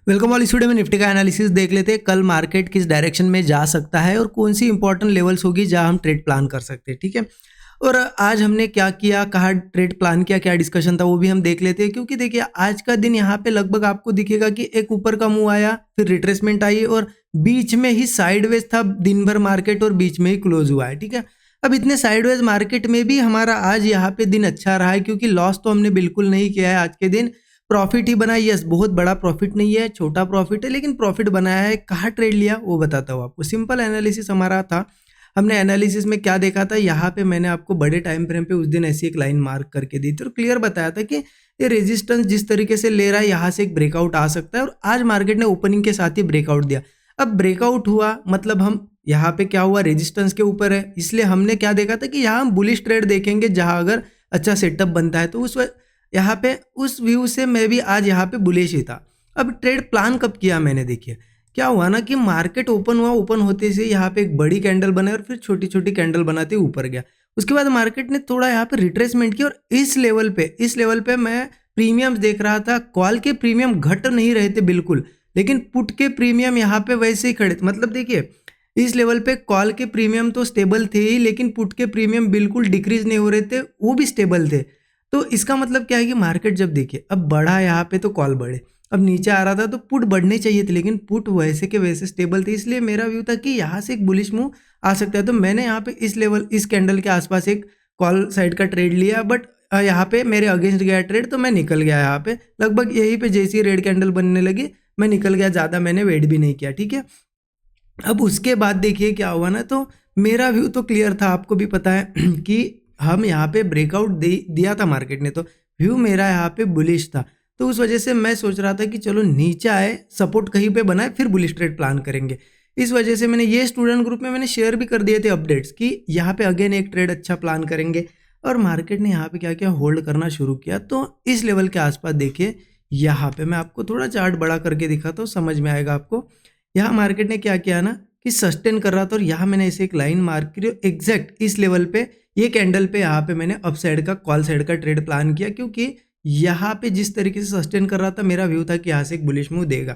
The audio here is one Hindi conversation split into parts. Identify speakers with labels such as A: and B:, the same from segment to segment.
A: Welcome all. इस वीडियो में निफ्टी का एनालिसिस देख लेते हैं। कल मार्केट किस डायरेक्शन में जा सकता है और कौन सी इंपॉर्टेंट लेवल्स होगी जहां हम ट्रेड प्लान कर सकते हैं। ठीक है, और आज हमने क्या किया, कहाँ ट्रेड प्लान किया, क्या डिस्कशन था, वो भी हम देख लेते हैं। क्योंकि देखिए आज का दिन यहाँ पे लगभग आपको दिखेगा कि एक ऊपर का मूव आया, फिर रिट्रेसमेंट आई और बीच में ही साइडवेज था दिन भर मार्केट और बीच में ही क्लोज हुआ है। ठीक है, अब इतने साइडवेज मार्केट में भी हमारा आज यहाँ पे दिन अच्छा रहा है, क्योंकि लॉस तो हमने बिल्कुल नहीं किया है। आज के दिन प्रॉफिट ही बना। यस, बहुत बड़ा प्रॉफिट नहीं है, छोटा प्रॉफिट है, लेकिन प्रॉफिट बनाया है। कहाँ ट्रेड लिया वो बताता हूँ आपको। सिंपल एनालिसिस हमारा था। हमने एनालिसिस में क्या देखा था, यहाँ पे मैंने आपको बड़े टाइम फ्रेम पे उस दिन ऐसी एक लाइन मार्क करके दी थी और क्लियर बताया था कि ये रेजिस्टेंस जिस तरीके से ले रहा है, यहाँ से एक ब्रेकआउट आ सकता है। और आज मार्केट ने ओपनिंग के साथ ही ब्रेकआउट दिया। अब ब्रेकआउट हुआ मतलब हम यहाँ पे क्या हुआ, रेजिस्टेंस के ऊपर है, इसलिए हमने क्या देखा था कि यहाँ हम बुलिश ट्रेड देखेंगे जहाँ अगर अच्छा सेटअप बनता है। तो यहाँ पे उस व्यू से मैं भी आज यहाँ पे बुलिश ही था। अब ट्रेड प्लान कब किया मैंने, देखिए क्या हुआ ना कि मार्केट ओपन हुआ, ओपन होते से यहाँ पे एक बड़ी कैंडल बने और फिर छोटी छोटी कैंडल बनाते ऊपर गया। उसके बाद मार्केट ने थोड़ा यहाँ पे रिट्रेसमेंट किया और इस लेवल पे मैं प्रीमियम देख रहा था। कॉल के प्रीमियम घट नहीं रहे थे बिल्कुल, लेकिन पुट के प्रीमियम यहाँ पे वैसे ही खड़े थे। मतलब देखिए इस लेवल पे कॉल के प्रीमियम तो स्टेबल थे ही, लेकिन पुट के प्रीमियम बिल्कुल डिक्रीज नहीं हो रहे थे, वो भी स्टेबल थे। तो इसका मतलब क्या है कि मार्केट जब देखिए अब बढ़ा यहाँ पे तो कॉल बढ़े, अब नीचे आ रहा था तो पुट बढ़ने चाहिए थे, लेकिन पुट वैसे के वैसे स्टेबल थे। इसलिए मेरा व्यू था कि यहाँ से एक बुलिश मूव आ सकता है। तो मैंने यहाँ पे इस कैंडल के आसपास एक कॉल साइड का ट्रेड लिया, बट यहाँ पे मेरे अगेंस्ट गया ट्रेड तो मैं निकल गया। यहाँ पे लगभग यहीं पे जैसी रेड कैंडल बनने लगी मैं निकल गया, ज़्यादा मैंने वेट भी नहीं किया। ठीक है, अब उसके बाद देखिए क्या हुआ ना, तो मेरा व्यू तो क्लियर था, आपको भी पता है कि हम यहाँ पे ब्रेकआउट दिया था मार्केट ने, तो व्यू मेरा यहाँ पे बुलिश था। तो उस वजह से मैं सोच रहा था कि चलो नीचे आए, सपोर्ट कहीं पे बनाए, फिर बुलिश ट्रेड प्लान करेंगे। इस वजह से मैंने ये स्टूडेंट ग्रुप में मैंने शेयर भी कर दिए थे अपडेट्स कि यहाँ पे अगेन एक ट्रेड अच्छा प्लान करेंगे। और मार्केट ने यहाँ पे क्या किया, होल्ड करना शुरू किया। तो इस लेवल के आसपास देखिए, यहाँ पे मैं आपको थोड़ा चार्ट बड़ा करके दिखाता हूँ, समझ में आएगा आपको। यहाँ मार्केट ने क्या किया ना कि सस्टेन कर रहा था और यहाँ मैंने ऐसे एक लाइन मार्क की एग्जैक्ट इस लेवल पे, ये कैंडल पे यहाँ पे मैंने अप साइड का कॉल साइड का ट्रेड प्लान किया, क्योंकि यहाँ पे जिस तरीके से सस्टेन कर रहा था मेरा व्यू था कि यहाँ से एक बुलिश मूव देगा।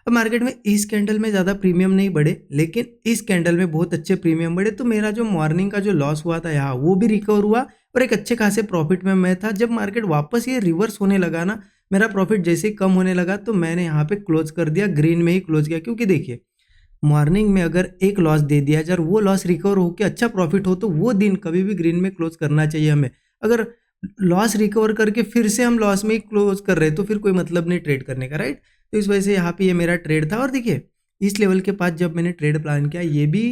A: अब मार्केट में इस कैंडल में ज़्यादा प्रीमियम नहीं बढ़े, लेकिन इस कैंडल में बहुत अच्छे प्रीमियम बढ़े। तो मेरा जो मॉर्निंग का जो लॉस हुआ था यहाँ, वो भी रिकवर हुआ और एक अच्छे खासे प्रॉफिट में मैं था। जब मार्केट वापस ये रिवर्स होने लगा ना, मेरा प्रॉफिट जैसे ही कम होने लगा तो मैंने यहाँ पे क्लोज कर दिया, ग्रीन में ही क्लोज किया। क्योंकि देखिए मॉर्निंग में अगर एक लॉस दे दिया, अगर वो लॉस रिकवर होकर अच्छा प्रॉफिट हो तो वो दिन कभी भी ग्रीन में क्लोज करना चाहिए हमें। अगर लॉस रिकवर करके फिर से हम लॉस में ही क्लोज कर रहे हैं तो फिर कोई मतलब नहीं ट्रेड करने का, राइट। तो इस वजह से यहाँ पे ये मेरा ट्रेड था। और देखिए इस लेवल के पास जब मैंने ट्रेड प्लान किया, ये भी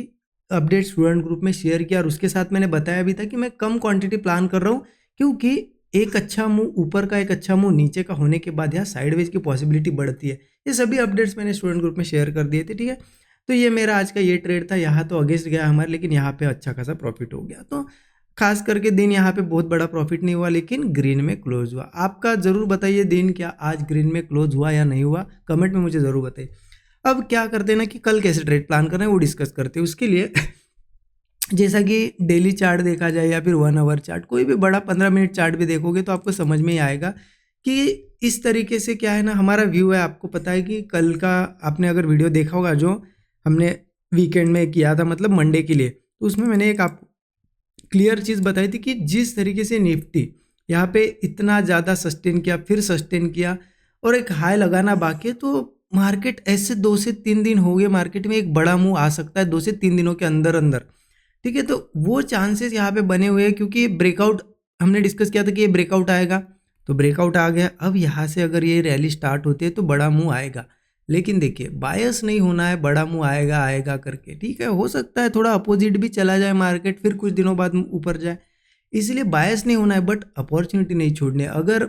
A: अपडेट स्टूडेंट ग्रुप में शेयर किया और उसके साथ मैंने बताया भी था कि मैं कम क्वांटिटी प्लान कर रहा हूँ, क्योंकि एक अच्छा मूव ऊपर का, एक अच्छा मूव नीचे का होने के बाद यहाँ साइडवेज की पॉसिबिलिटी बढ़ती है। ये सभी अपडेट्स मैंने स्टूडेंट ग्रुप में शेयर कर दिए थे। ठीक है, तो ये मेरा आज का ये ट्रेड था। यहाँ तो अगेंस्ट गया हमारे, लेकिन यहाँ पे अच्छा खासा प्रॉफिट हो गया। तो खास करके दिन यहाँ पे बहुत बड़ा प्रॉफिट नहीं हुआ, लेकिन ग्रीन में क्लोज हुआ। आपका जरूर बताइए दिन क्या आज ग्रीन में क्लोज हुआ या नहीं हुआ, कमेंट में मुझे जरूर बताइए। अब क्या करते हैं ना कि कल कैसे ट्रेड प्लान करना है वो डिस्कस करते हैं। उसके लिए जैसा कि डेली चार्ट देखा जाए या फिर 1 आवर चार्ट, कोई भी बड़ा 15 मिनट चार्ट भी देखोगे तो आपको समझ में ही आएगा कि इस तरीके से क्या है ना हमारा व्यू है। आपको पता है कि कल का आपने अगर वीडियो देखा होगा जो हमने वीकेंड में किया था, मतलब मंडे के लिए, तो उसमें मैंने एक आपको क्लियर चीज़ बताई थी कि जिस तरीके से निफ्टी यहाँ पे इतना ज़्यादा सस्टेन किया, फिर सस्टेन किया और एक हाई लगाना बाकी है, तो मार्केट ऐसे 2 से 3 दिन हो गए, मार्केट में एक बड़ा मूव आ सकता है 2 से 3 दिनों के अंदर अंदर। ठीक है, तो वो चांसेस यहाँ पे बने हुए हैं, क्योंकि ब्रेकआउट हमने डिस्कस किया था कि ये ब्रेकआउट आएगा, तो ब्रेकआउट आ गया। अब यहाँ से अगर ये रैली स्टार्ट होती है तो बड़ा मूव आएगा, लेकिन देखिए बायस नहीं होना है, बड़ा मूव आएगा आएगा करके। ठीक है, हो सकता है थोड़ा अपोजिट भी चला जाए मार्केट, फिर कुछ दिनों बाद ऊपर जाए, इसलिए बायस नहीं होना है, बट अपॉर्चुनिटी नहीं छोड़नी है। अगर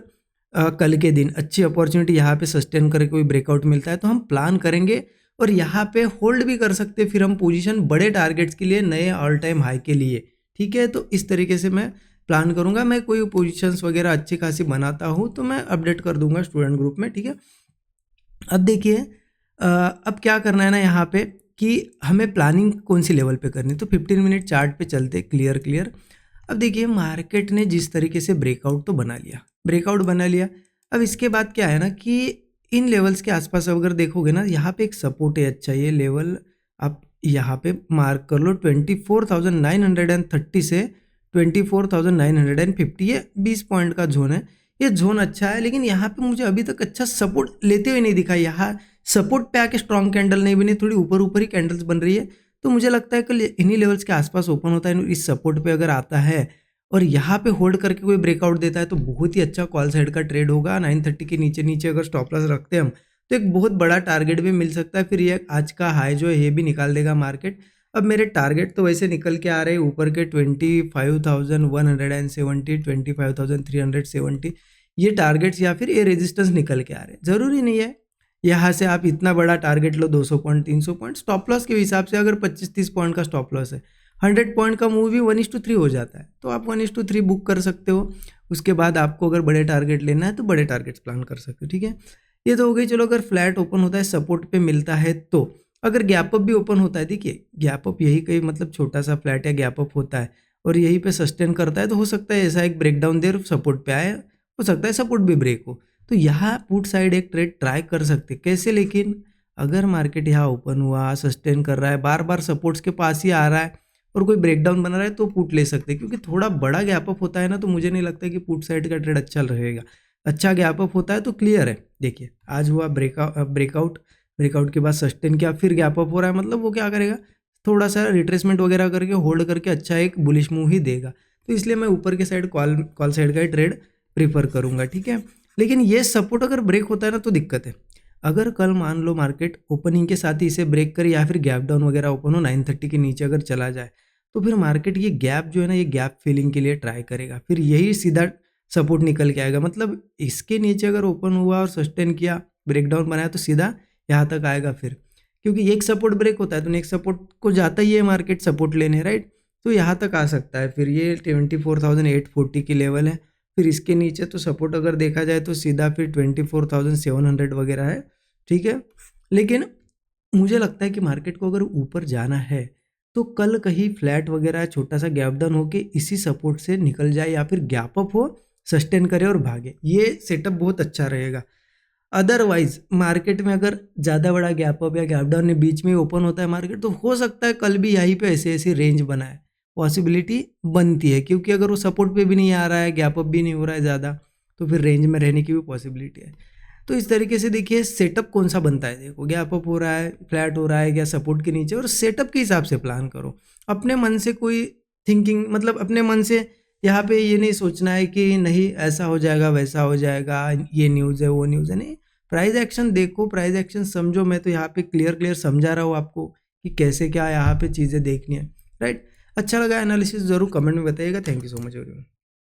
A: कल के दिन अच्छी अपॉर्चुनिटी यहाँ पे सस्टेन करके कोई ब्रेकआउट मिलता है तो हम प्लान करेंगे और यहाँ पे होल्ड भी कर सकते हैं, फिर हम पोजीशन बड़े टारगेट्स के लिए, नए ऑल टाइम हाई के लिए। ठीक है, तो इस तरीके से मैं प्लान करूँगा। मैं कोई पोजीशंस वगैरह अच्छी खासी बनाता हूँ तो मैं अपडेट कर दूंगा स्टूडेंट ग्रुप में। ठीक है, अब देखिए अब क्या करना है ना यहाँ पे कि हमें प्लानिंग कौन सी लेवल पे करनी है। तो 15 मिनट चार्ट पे चलते क्लियर। अब देखिए मार्केट ने जिस तरीके से ब्रेकआउट तो बना लिया, अब इसके बाद क्या है ना कि इन लेवल्स के आसपास अगर देखोगे ना, यहाँ पे एक सपोर्ट है अच्छा, ये लेवल आप यहाँ पे मार्क कर लो 24,930 से 24,950, ये 20 पॉइंट का जोन है। ये जोन अच्छा है, लेकिन यहाँ पे मुझे अभी तक अच्छा सपोर्ट लेते हुए नहीं दिखा। यहाँ सपोर्ट पे आके स्ट्रॉन्ग कैंडल नहीं बनी, थोड़ी ऊपर ऊपर ही कैंडल्स बन रही है। तो मुझे लगता है कि इन्हीं लेवल्स के आसपास ओपन होता है, इस सपोर्ट पे अगर आता है और यहाँ पे होल्ड करके कोई ब्रेकआउट देता है तो बहुत ही अच्छा कॉल साइड का ट्रेड होगा। 930 के नीचे नीचे अगर स्टॉप लॉस रखते हैं हम, तो एक बहुत बड़ा टारगेट भी मिल सकता है। फिर ये आज का हाई जो है ये भी निकाल देगा मार्केट। अब मेरे टारगेट तो वैसे निकल के आ रहे हैं ऊपर के 25,170, 25,370, ये टारगेट्स या फिर ये रेजिस्टेंस निकल के आ रहे हैं। ज़रूरी नहीं है यहाँ से आप इतना बड़ा टारगेट लो 200 पॉइंट 300 पॉइंट। स्टॉप लॉस के हिसाब से अगर 25-30 पॉइंट का स्टॉप लॉस है, 100 पॉइंट का मूव भी 1:3 हो जाता है, तो आप 1:3 बुक कर सकते हो। उसके बाद आपको अगर बड़े टारगेट लेना है तो बड़े टारगेट्स प्लान कर सकते हो, ठीक है। ये तो हो गई। चलो, अगर फ्लैट ओपन होता है सपोर्ट पे मिलता है तो, अगर गैप अप भी ओपन होता है, देखिए गैप अप यही कहीं मतलब छोटा सा फ्लैट या गैप अप होता है और यहीं पे सस्टेन करता है, तो हो सकता है ऐसा एक ब्रेकडाउन देर सपोर्ट पे आए, हो सकता है सपोर्ट भी ब्रेक हो, तो यहाँ पुट साइड एक ट्रेड ट्राई कर सकते। कैसे? लेकिन अगर मार्केट यहाँ ओपन हुआ, सस्टेन कर रहा है, बार बार सपोर्ट्स के पास ही आ रहा है और कोई ब्रेकडाउन बना रहा है, तो पुट ले सकते हैं। क्योंकि थोड़ा बड़ा गैप अप होता है ना, तो मुझे नहीं लगता कि पुट साइड का ट्रेड अच्छा रहेगा। अच्छा गैप अप होता है तो क्लियर है। देखिए आज हुआ ब्रेकआउट, ब्रेकआउट के बाद सस्टेन किया, फिर गैप अप हो रहा है, मतलब वो क्या करेगा, थोड़ा सा रिट्रेसमेंट वगैरह करके होल्ड करके अच्छा एक बुलिश मूव ही देगा। तो इसलिए मैं ऊपर के साइड कॉल साइड का ही ट्रेड प्रीफर करूंगा, ठीक है। लेकिन ये सपोर्ट अगर ब्रेक होता है ना तो दिक्कत है। अगर कल मान लो मार्केट ओपनिंग के साथ ही इसे ब्रेक करे या फिर गैप डाउन वगैरह ओपन हो 930 के नीचे अगर चला जाए, तो फिर मार्केट ये गैप जो है ना, ये गैप फिलिंग के लिए ट्राई करेगा, फिर यही सीधा सपोर्ट निकल के आएगा। मतलब इसके नीचे अगर ओपन हुआ और सस्टेन किया, ब्रेकडाउन बनाया, तो सीधा यहाँ तक आएगा फिर, क्योंकि एक सपोर्ट ब्रेक होता है तो नेक्स्ट सपोर्ट को जाता ही है मार्केट सपोर्ट लेने, राइट। तो यहाँ तक आ सकता है। फिर ये 24,840 की लेवल है, फिर इसके नीचे तो सपोर्ट अगर देखा जाए तो सीधा फिर 24,700 वगैरह है, ठीक है। लेकिन मुझे लगता है कि मार्केट को अगर ऊपर जाना है तो कल कहीं फ्लैट वगैरह छोटा सा गैप डाउन होके इसी सपोर्ट से निकल जाए या फिर गैप अप हो, सस्टेन करे और भागे, ये सेटअप बहुत अच्छा रहेगा। अदरवाइज मार्केट में अगर ज़्यादा बड़ा गैप अप या गैप डाउन में बीच में ओपन होता है मार्केट, तो हो सकता है कल भी यहीं पे ऐसे ऐसी रेंज बनाए, पॉसिबिलिटी बनती है। क्योंकि अगर वो सपोर्ट पे भी नहीं आ रहा है, गैप अप भी नहीं हो रहा है ज़्यादा, तो फिर रेंज में रहने की भी पॉसिबिलिटी है। तो इस तरीके से देखिए सेटअप कौन सा बनता है। देखो गैप अप हो रहा है, फ्लैट हो रहा है, या सपोर्ट के नीचे, और सेटअप के हिसाब से प्लान करो। अपने मन से कोई थिंकिंग, मतलब अपने मन से यहाँ पे ये नहीं सोचना है कि नहीं ऐसा हो जाएगा वैसा हो जाएगा, ये न्यूज़ है वो न्यूज़ है, नहीं। प्राइस एक्शन देखो, प्राइस एक्शन समझो। मैं तो यहाँ पे क्लियर समझा रहा हूँ आपको कि कैसे क्या यहाँ पे चीज़ें देखनी है, राइट। अच्छा लगा एनालिसिस, ज़रूर कमेंट में बताइएगा। Thank you so much everyone.